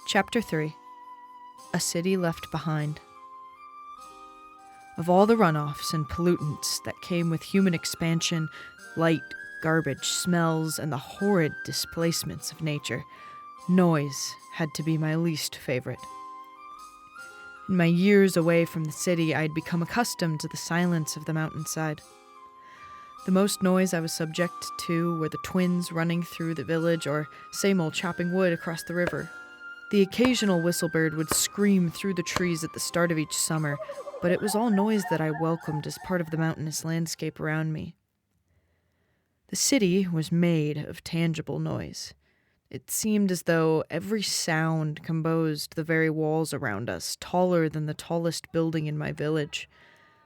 Chapter 3. A City Left Behind. Of all the runoffs and pollutants that came with human expansion, light, garbage, smells, and the horrid displacements of nature, noise had to be my least favorite. In my years away from the city, I had become accustomed to the silence of the mountainside. The most noise I was subject to were the twins running through the village or same old chopping wood across the river. The occasional whistlebird would scream through the trees at the start of each summer, but it was all noise that I welcomed as part of the mountainous landscape around me. The city was made of tangible noise. It seemed as though every sound composed the very walls around us, taller than the tallest building in my village.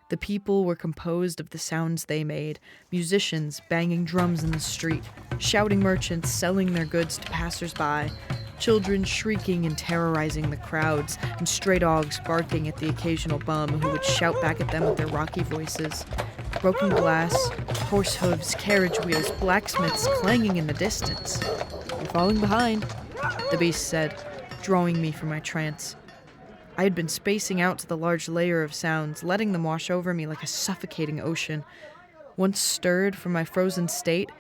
The people were composed of the sounds they made, musicians banging drums in the street, shouting merchants selling their goods to passers-by, children shrieking and terrorizing the crowds, and stray dogs barking at the occasional bum who would shout back at them with their rocky voices. Broken glass, horse hooves, carriage wheels, blacksmiths clanging in the distance. "You're falling behind," the beast said, drawing me from my trance. I had been spacing out to the large layer of sounds, letting them wash over me like a suffocating ocean. Once stirred from my frozen state,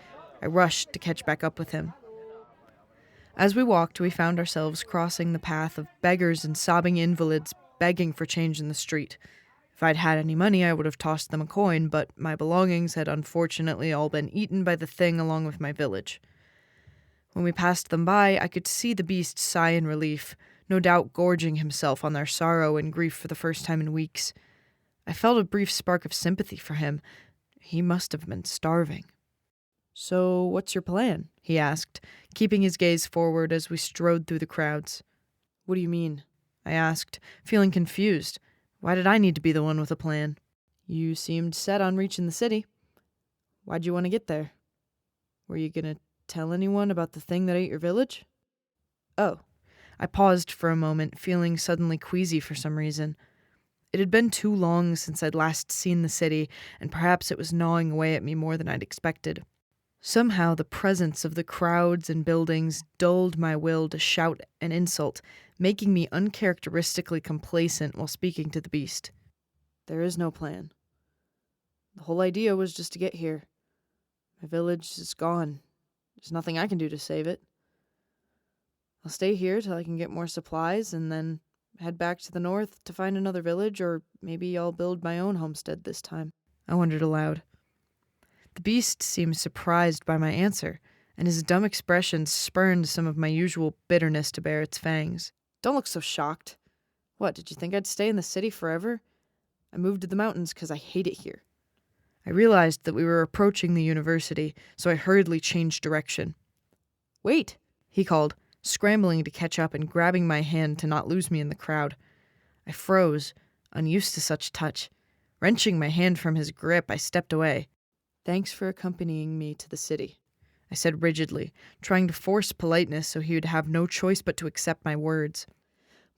I rushed to catch back up with him. As we walked, we found ourselves crossing the path of beggars and sobbing invalids begging for change in the street. If I'd had any money, I would have tossed them a coin, but my belongings had unfortunately all been eaten by the thing along with my village. When we passed them by, I could see the beast sigh in relief, no doubt gorging himself on their sorrow and grief for the first time in weeks. I felt a brief spark of sympathy for him. He must have been starving. "So, what's your plan?" he asked, keeping his gaze forward as we strode through the crowds. "What do you mean?" I asked, feeling confused. Why did I need to be the one with a plan? "You seemed set on reaching the city. Why'd you want to get there? Were you gonna tell anyone about the thing that ate your village?" "Oh." I paused for a moment, feeling suddenly queasy for some reason. It had been too long since I'd last seen the city, and perhaps it was gnawing away at me more than I'd expected. Somehow the presence of the crowds and buildings dulled my will to shout and insult, making me uncharacteristically complacent while speaking to the beast. "There is no plan. The whole idea was just to get here. My village is gone. There's nothing I can do to save it. I'll stay here till I can get more supplies and then head back to the north to find another village, or maybe I'll build my own homestead this time." I wondered aloud. The beast seemed surprised by my answer, and his dumb expression spurned some of my usual bitterness to bear its fangs. "Don't look so shocked. What, did you think I'd stay in the city forever? I moved to the mountains because I hate it here." I realized that we were approaching the university, so I hurriedly changed direction. "Wait," he called, scrambling to catch up and grabbing my hand to not lose me in the crowd. I froze, unused to such touch. Wrenching my hand from his grip, I stepped away. "Thanks for accompanying me to the city," I said rigidly, trying to force politeness so he would have no choice but to accept my words.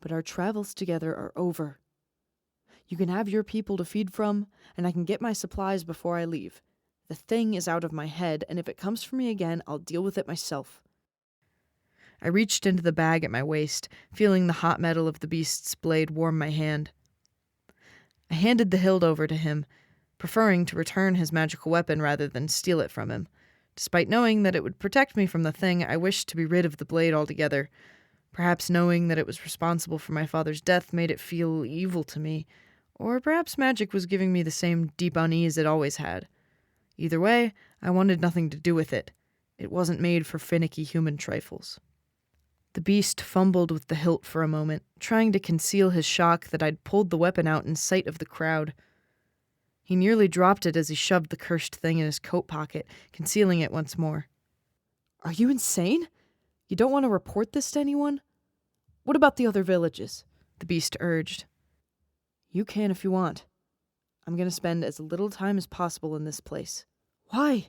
"But our travels together are over. You can have your people to feed from, and I can get my supplies before I leave. The thing is out of my head, and if it comes for me again, I'll deal with it myself." I reached into the bag at my waist, feeling the hot metal of the beast's blade warm my hand. I handed the hilt over to him, preferring to return his magical weapon rather than steal it from him. Despite knowing that it would protect me from the thing, I wished to be rid of the blade altogether. Perhaps knowing that it was responsible for my father's death made it feel evil to me, or perhaps magic was giving me the same deep unease it always had. Either way, I wanted nothing to do with it. It wasn't made for finicky human trifles. The beast fumbled with the hilt for a moment, trying to conceal his shock that I'd pulled the weapon out in sight of the crowd. He nearly dropped it as he shoved the cursed thing in his coat pocket, concealing it once more. "Are you insane? You don't want to report this to anyone? What about the other villages?" the beast urged. "You can if you want. I'm going to spend as little time as possible in this place." "Why?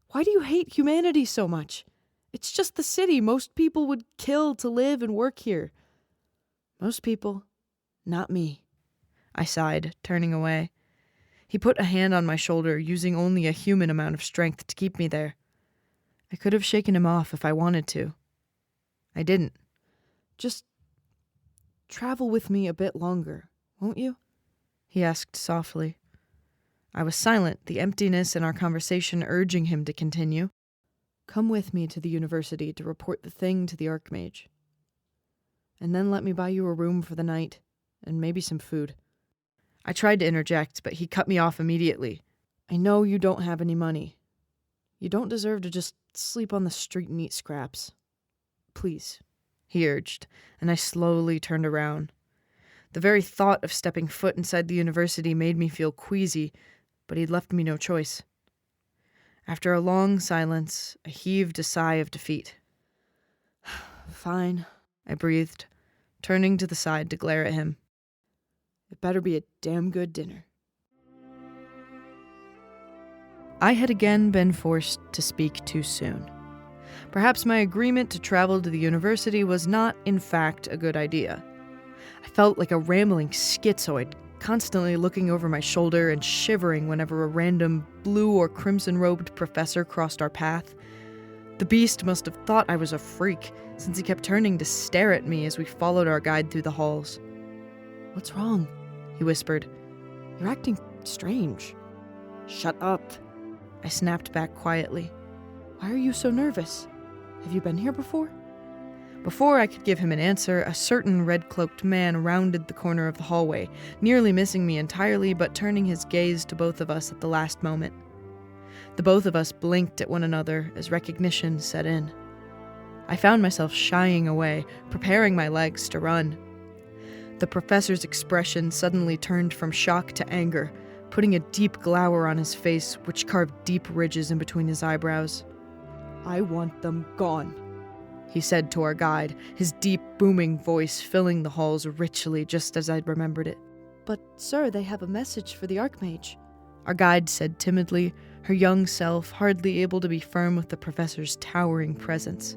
Why do you hate humanity so much? It's just the city most people would kill to live and work here." "Most people, not me," I sighed, turning away. He put a hand on my shoulder, using only a human amount of strength to keep me there. I could have shaken him off if I wanted to. I didn't. Just travel with me a bit longer, won't you? He asked softly. I was silent, the emptiness in our conversation urging him to continue. Come with me to the university to report the thing to the Archmage. And then let me buy you a room for the night, and maybe some food. I tried to interject, but he cut me off immediately. I know you don't have any money. You don't deserve to just sleep on the street and eat scraps. Please, he urged, and I slowly turned around. The very thought of stepping foot inside the university made me feel queasy, but he'd left me no choice. After a long silence, I heaved a sigh of defeat. Fine, I breathed, turning to the side to glare at him. It better be a damn good dinner. I had again been forced to speak too soon. Perhaps my agreement to travel to the university was not, in fact, a good idea. I felt like a rambling schizoid, constantly looking over my shoulder and shivering whenever a random blue or crimson-robed professor crossed our path. The beast must have thought I was a freak, since he kept turning to stare at me as we followed our guide through the halls. What's wrong? He whispered. You're acting strange. Shut up. I snapped back quietly. Why are you so nervous? Have you been here before? Before I could give him an answer, a certain red-cloaked man rounded the corner of the hallway, nearly missing me entirely but turning his gaze to both of us at the last moment. The both of us blinked at one another as recognition set in. I found myself shying away, preparing my legs to run. The professor's expression suddenly turned from shock to anger, putting a deep glower on his face which carved deep ridges in between his eyebrows. I want them gone, he said to our guide, his deep, booming voice filling the halls richly just as I'd remembered it. But, sir, they have a message for the Archmage, our guide said timidly, her young self hardly able to be firm with the professor's towering presence.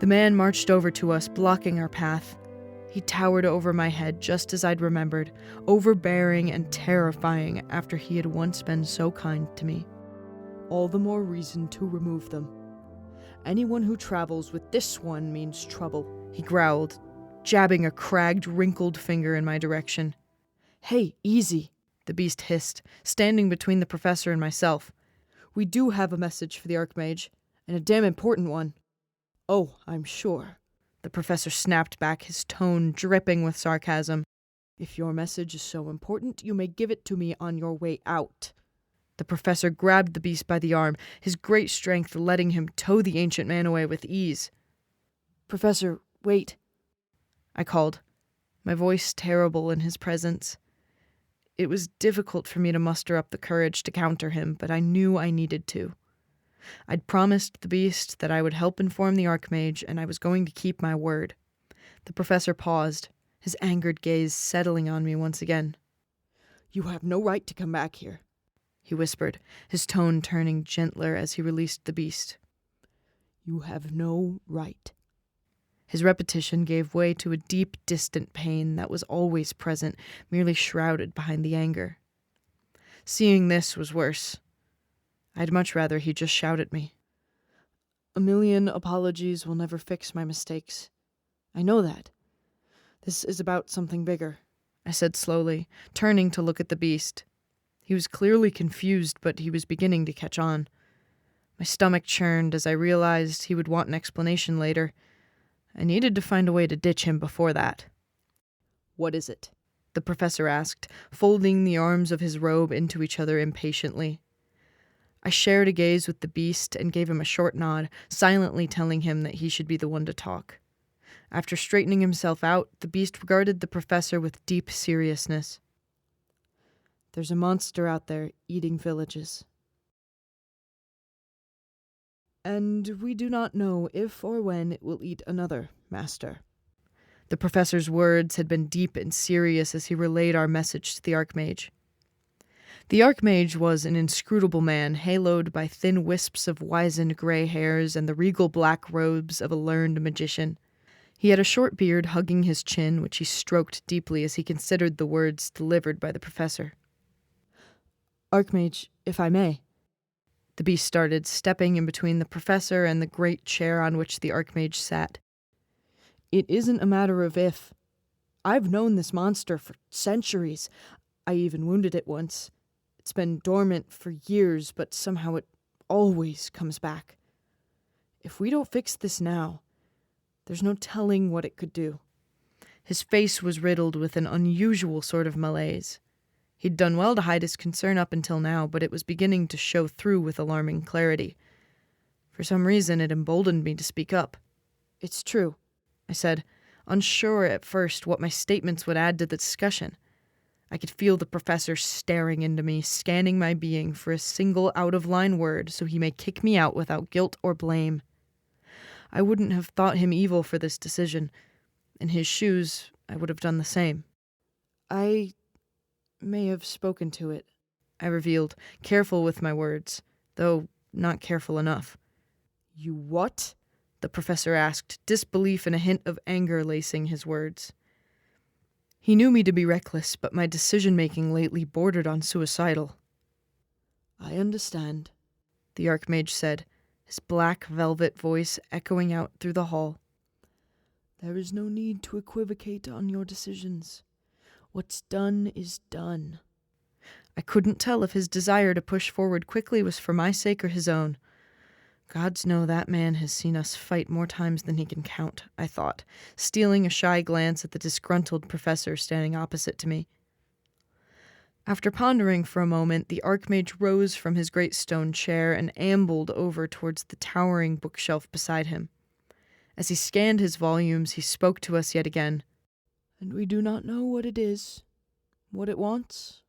The man marched over to us, blocking our path. He towered over my head just as I'd remembered, overbearing and terrifying after he had once been so kind to me. All the more reason to remove them. Anyone who travels with this one means trouble, he growled, jabbing a cragged, wrinkled finger in my direction. Hey, easy, the beast hissed, standing between the professor and myself. We do have a message for the Archmage, and a damn important one. Oh, I'm sure. The professor snapped back, his tone dripping with sarcasm. If your message is so important, you may give it to me on your way out. The professor grabbed the beast by the arm, his great strength letting him tow the ancient man away with ease. Professor, wait, I called, my voice terrible in his presence. It was difficult for me to muster up the courage to counter him, but I knew I needed to. I'd promised the beast that I would help inform the Archmage, and I was going to keep my word. The professor paused, his angered gaze settling on me once again. You have no right to come back here, he whispered, his tone turning gentler as he released the beast. You have no right. His repetition gave way to a deep, distant pain that was always present, merely shrouded behind the anger. Seeing this was worse. I'd much rather he just shout at me. A million apologies will never fix my mistakes. I know that. This is about something bigger, I said slowly, turning to look at the beast. He was clearly confused, but he was beginning to catch on. My stomach churned as I realized he would want an explanation later. I needed to find a way to ditch him before that. What is it? The professor asked, folding the arms of his robe into each other impatiently. I shared a gaze with the beast and gave him a short nod, silently telling him that he should be the one to talk. After straightening himself out, the beast regarded the professor with deep seriousness. There's a monster out there eating villages. And we do not know if or when it will eat another, Master. The professor's words had been deep and serious as he relayed our message to the Archmage. The Archmage was an inscrutable man, haloed by thin wisps of wizened gray hairs and the regal black robes of a learned magician. He had a short beard hugging his chin, which he stroked deeply as he considered the words delivered by the professor. Archmage, if I may. The beast started, stepping in between the professor and the great chair on which the Archmage sat. It isn't a matter of if. I've known this monster for centuries. I even wounded it once. It's been dormant for years, but somehow it always comes back. If we don't fix this now, there's no telling what it could do. His face was riddled with an unusual sort of malaise. He'd done well to hide his concern up until now, but it was beginning to show through with alarming clarity. For some reason, it emboldened me to speak up. "It's true," I said, unsure at first what my statements would add to the discussion. I could feel the professor staring into me, scanning my being for a single out-of-line word so he may kick me out without guilt or blame. I wouldn't have thought him evil for this decision. In his shoes, I would have done the same. "I may have spoken to it," I revealed, careful with my words, though not careful enough. "You what?" the professor asked, disbelief and a hint of anger lacing his words. He knew me to be reckless, but my decision-making lately bordered on suicidal. "I understand," the Archmage said, his black velvet voice echoing out through the hall. "There is no need to equivocate on your decisions. What's done is done." I couldn't tell if his desire to push forward quickly was for my sake or his own. Gods know that man has seen us fight more times than he can count, I thought, stealing a shy glance at the disgruntled professor standing opposite to me. After pondering for a moment, the Archmage rose from his great stone chair and ambled over towards the towering bookshelf beside him. As he scanned his volumes, he spoke to us yet again. "And we do not know what it is, what it wants?"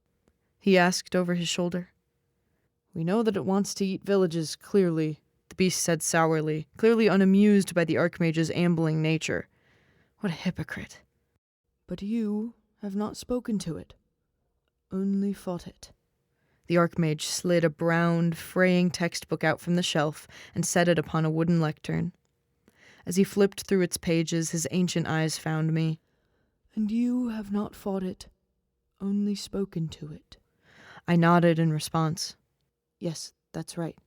he asked over his shoulder. "We know that it wants to eat villages, clearly," the beast said sourly, clearly unamused by the Archmage's ambling nature. What a hypocrite. "But you have not spoken to it, only fought it." The Archmage slid a brown, fraying textbook out from the shelf and set it upon a wooden lectern. As he flipped through its pages, his ancient eyes found me. "And you have not fought it, only spoken to it." I nodded in response. "Yes, that's right,"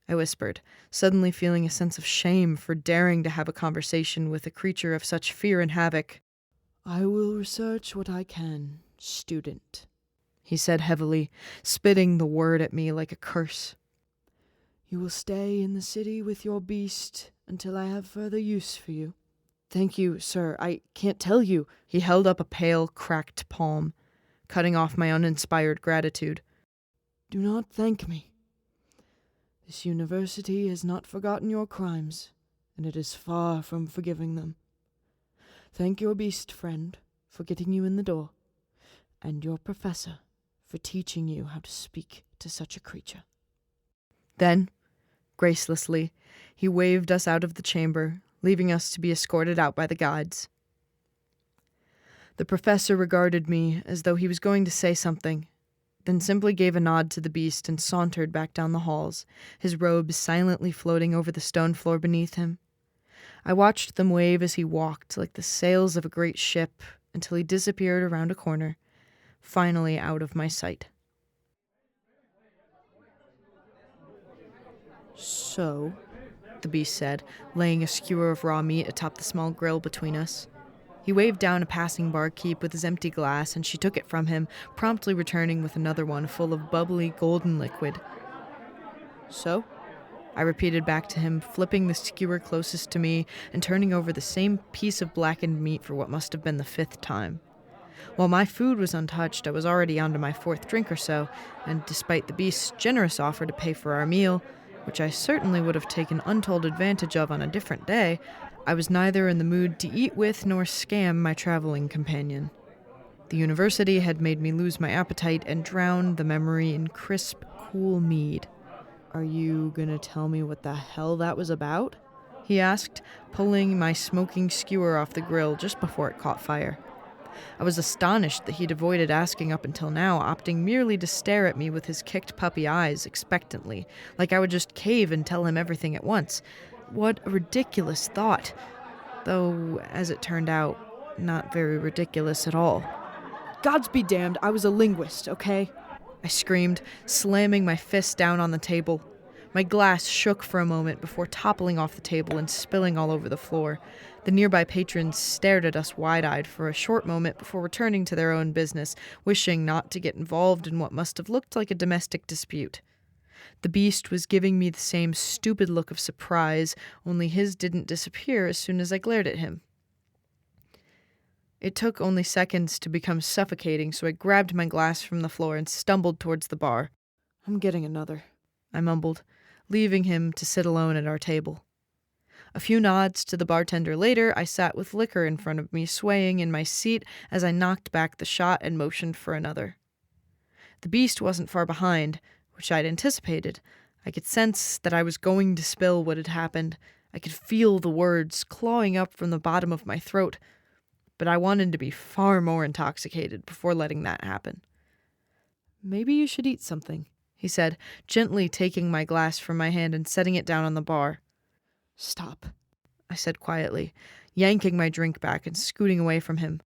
I whispered, suddenly feeling a sense of shame for daring to have a conversation with a creature of such fear and havoc. "I will research what I can, student," he said heavily, spitting the word at me like a curse. "You will stay in the city with your beast until I have further use for you." "Thank you, sir. I can't tell you." He held up a pale, cracked palm, cutting off my uninspired gratitude. "Do not thank me. This university has not forgotten your crimes, and it is far from forgiving them. Thank your beast friend for getting you in the door, and your professor for teaching you how to speak to such a creature." Then, gracelessly, he waved us out of the chamber, leaving us to be escorted out by the guides. The professor regarded me as though he was going to say something, then simply gave a nod to the beast and sauntered back down the halls, his robes silently floating over the stone floor beneath him. I watched them wave as he walked like the sails of a great ship until he disappeared around a corner, finally out of my sight. "So," the beast said, laying a skewer of raw meat atop the small grill between us. He waved down a passing barkeep with his empty glass, and she took it from him, promptly returning with another one full of bubbly golden liquid. "So?" I repeated back to him, flipping the skewer closest to me and turning over the same piece of blackened meat for what must have been the 5th time. While my food was untouched, I was already on to my 4th drink or so, and despite the beast's generous offer to pay for our meal, which I certainly would have taken untold advantage of on a different day, I was neither in the mood to eat with nor scam my traveling companion. The university had made me lose my appetite and drown the memory in crisp, cool mead. "Are you gonna tell me what the hell that was about?" he asked, pulling my smoking skewer off the grill just before it caught fire. I was astonished that he'd avoided asking up until now, opting merely to stare at me with his kicked puppy eyes expectantly, like I would just cave and tell him everything at once. What a ridiculous thought. Though, as it turned out, not very ridiculous at all. "Gods be damned, I was a linguist, okay?" I screamed, slamming my fist down on the table. My glass shook for a moment before toppling off the table and spilling all over the floor. The nearby patrons stared at us wide-eyed for a short moment before returning to their own business, wishing not to get involved in what must have looked like a domestic dispute. The beast was giving me the same stupid look of surprise, only his didn't disappear as soon as I glared at him. It took only seconds to become suffocating, so I grabbed my glass from the floor and stumbled towards the bar. "I'm getting another," I mumbled, leaving him to sit alone at our table. A few nods to the bartender later, I sat with liquor in front of me, swaying in my seat as I knocked back the shot and motioned for another. The beast wasn't far behind, which I'd anticipated. I could sense that I was going to spill what had happened. I could feel the words clawing up from the bottom of my throat. But I wanted to be far more intoxicated before letting that happen. "Maybe you should eat something," he said, gently taking my glass from my hand and setting it down on the bar. "Stop," I said quietly, yanking my drink back and scooting away from him.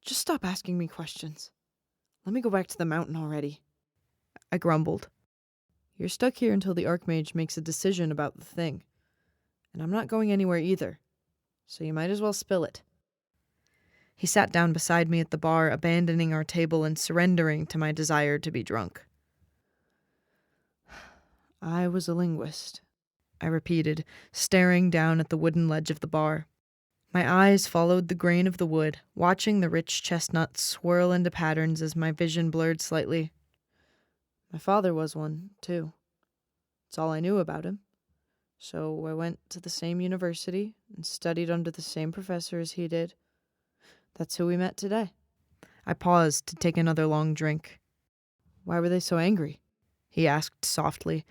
"Just stop asking me questions. Let me go back to the mountain already." I grumbled. "You're stuck here until the Archmage makes a decision about the thing. And I'm not going anywhere either, so you might as well spill it." He sat down beside me at the bar, abandoning our table and surrendering to my desire to be drunk. "I was a linguist," I repeated, staring down at the wooden ledge of the bar. My eyes followed the grain of the wood, watching the rich chestnuts swirl into patterns as my vision blurred slightly. "My father was one, too. It's all I knew about him. So I went to the same university and studied under the same professor as he did. That's who we met today." I paused to take another long drink. "Why were they so angry?" he asked softly,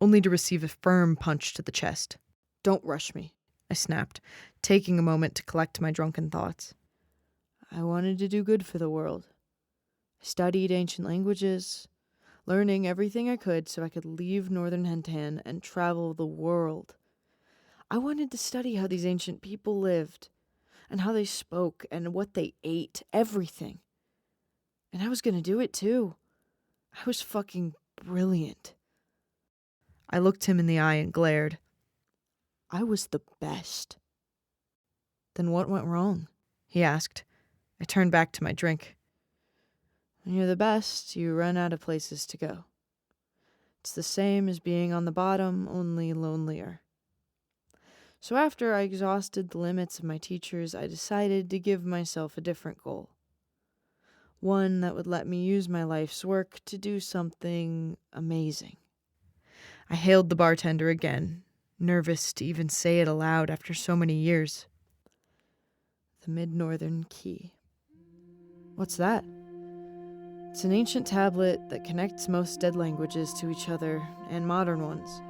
only to receive a firm punch to the chest. "Don't rush me," I snapped, taking a moment to collect my drunken thoughts. "I wanted to do good for the world. I studied ancient languages, learning everything I could so I could leave Northern Hentan and travel the world. I wanted to study how these ancient people lived, and how they spoke, and what they ate, everything. And I was gonna do it too. I was fucking brilliant." I looked him in the eye and glared. "I was the best." "Then what went wrong?" he asked. I turned back to my drink. "When you're the best, you run out of places to go. It's the same as being on the bottom, only lonelier. So after I exhausted the limits of my teachers, I decided to give myself a different goal. One that would let me use my life's work to do something amazing." I hailed the bartender again, nervous to even say it aloud after so many years. "The Mid-Northern Key." "What's that?" "It's an ancient tablet that connects most dead languages to each other, and modern ones.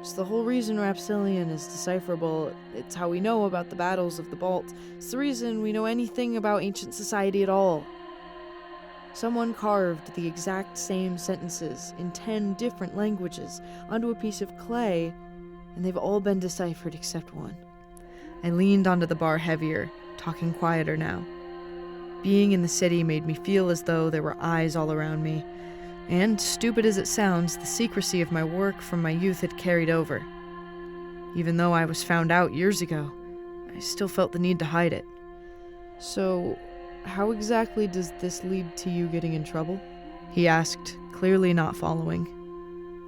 It's the whole reason Rapsillian is decipherable. It's how we know about the battles of the Balt. It's the reason we know anything about ancient society at all. Someone carved the exact same sentences in 10 different languages onto a piece of clay, and they've all been deciphered except one." I leaned onto the bar heavier, talking quieter now. Being in the city made me feel as though there were eyes all around me. And, stupid as it sounds, the secrecy of my work from my youth had carried over. Even though I was found out years ago, I still felt the need to hide it. "So, how exactly does this lead to you getting in trouble?" he asked, clearly not following.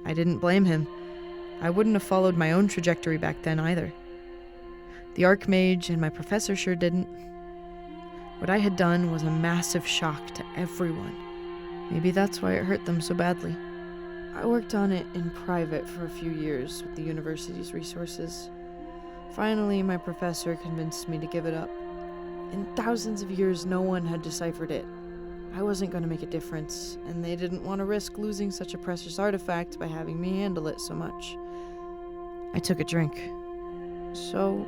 I didn't blame him. I wouldn't have followed my own trajectory back then either. The Archmage and my professor sure didn't. What I had done was a massive shock to everyone. Maybe that's why it hurt them so badly. I worked on it in private for a few years with the university's resources. Finally, my professor convinced me to give it up. In thousands of years, no one had deciphered it. I wasn't going to make a difference, and they didn't want to risk losing such a precious artifact by having me handle it so much. I took a drink. So,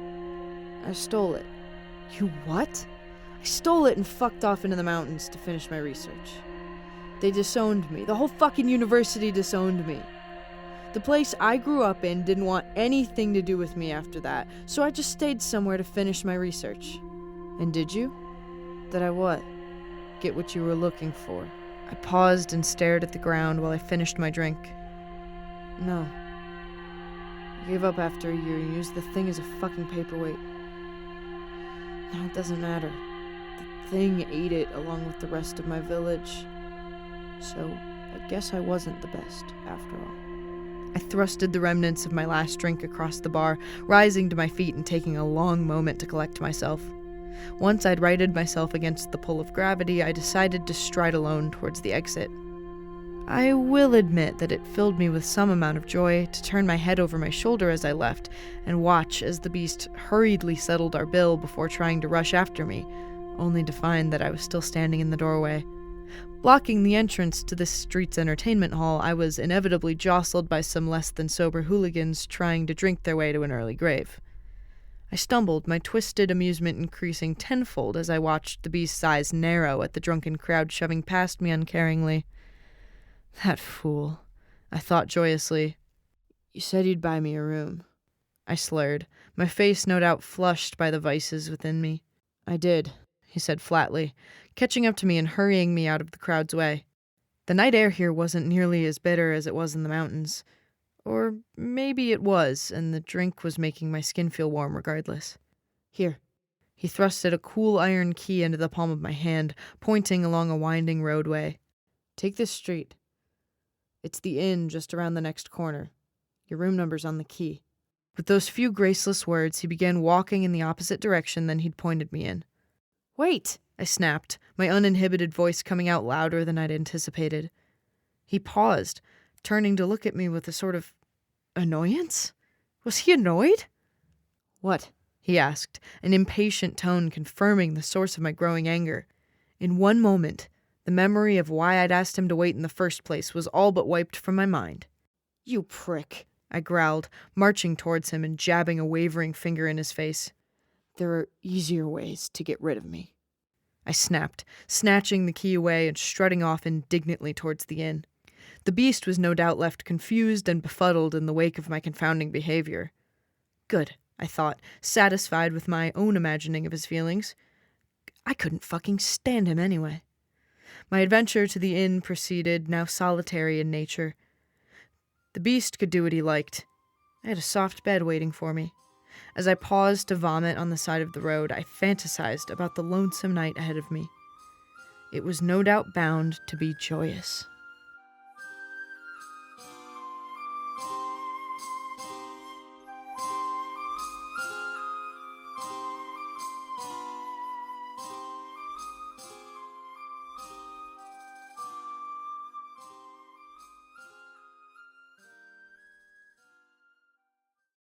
I stole it. "You what?" "I stole it and fucked off into the mountains to finish my research. They disowned me. The whole fucking university disowned me. The place I grew up in didn't want anything to do with me after that, so I just stayed somewhere to finish my research." "And did you?" "Did I what?" "Get what you were looking for." I paused and stared at the ground while I finished my drink. "No. I gave up after a year and used the thing as a fucking paperweight. Now it doesn't matter. The thing ate it along with the rest of my village. So I guess I wasn't the best after all. I thrusted the remnants of my last drink across the bar, rising to my feet and taking a long moment to collect myself. Once I'd righted myself against the pull of gravity, I decided to stride alone towards the exit. I will admit that it filled me with some amount of joy to turn my head over my shoulder as I left and watch as the beast hurriedly settled our bill before trying to rush after me, only to find that I was still standing in the doorway. Blocking the entrance to this street's entertainment hall, I was inevitably jostled by some less-than-sober hooligans trying to drink their way to an early grave. I stumbled, my twisted amusement increasing tenfold as I watched the beast's eyes narrow at the drunken crowd shoving past me uncaringly. That fool, I thought joyously. You said you'd buy me a room. I slurred, my face no doubt flushed by the vices within me. I did, he said flatly, catching up to me and hurrying me out of the crowd's way. The night air here wasn't nearly as bitter as it was in the mountains. Or maybe it was, and the drink was making my skin feel warm regardless. Here. He thrusted a cool iron key into the palm of my hand, pointing along a winding roadway. Take this street. It's the inn just around the next corner. Your room number's on the key. With those few graceless words, he began walking in the opposite direction than he'd pointed me in. Wait, I snapped, my uninhibited voice coming out louder than I'd anticipated. He paused, turning to look at me with a sort of annoyance? Was he annoyed? What? He asked, an impatient tone confirming the source of my growing anger. In one moment, the memory of why I'd asked him to wait in the first place was all but wiped from my mind. You prick, I growled, marching towards him and jabbing a wavering finger in his face. There are easier ways to get rid of me. I snapped, snatching the key away and strutting off indignantly towards the inn. The beast was no doubt left confused and befuddled in the wake of my confounding behavior. Good, I thought, satisfied with my own imagining of his feelings. I couldn't fucking stand him anyway. My adventure to the inn proceeded, now solitary in nature. The beast could do what he liked. I had a soft bed waiting for me. As I paused to vomit on the side of the road, I fantasized about the lonesome night ahead of me. It was no doubt bound to be joyous.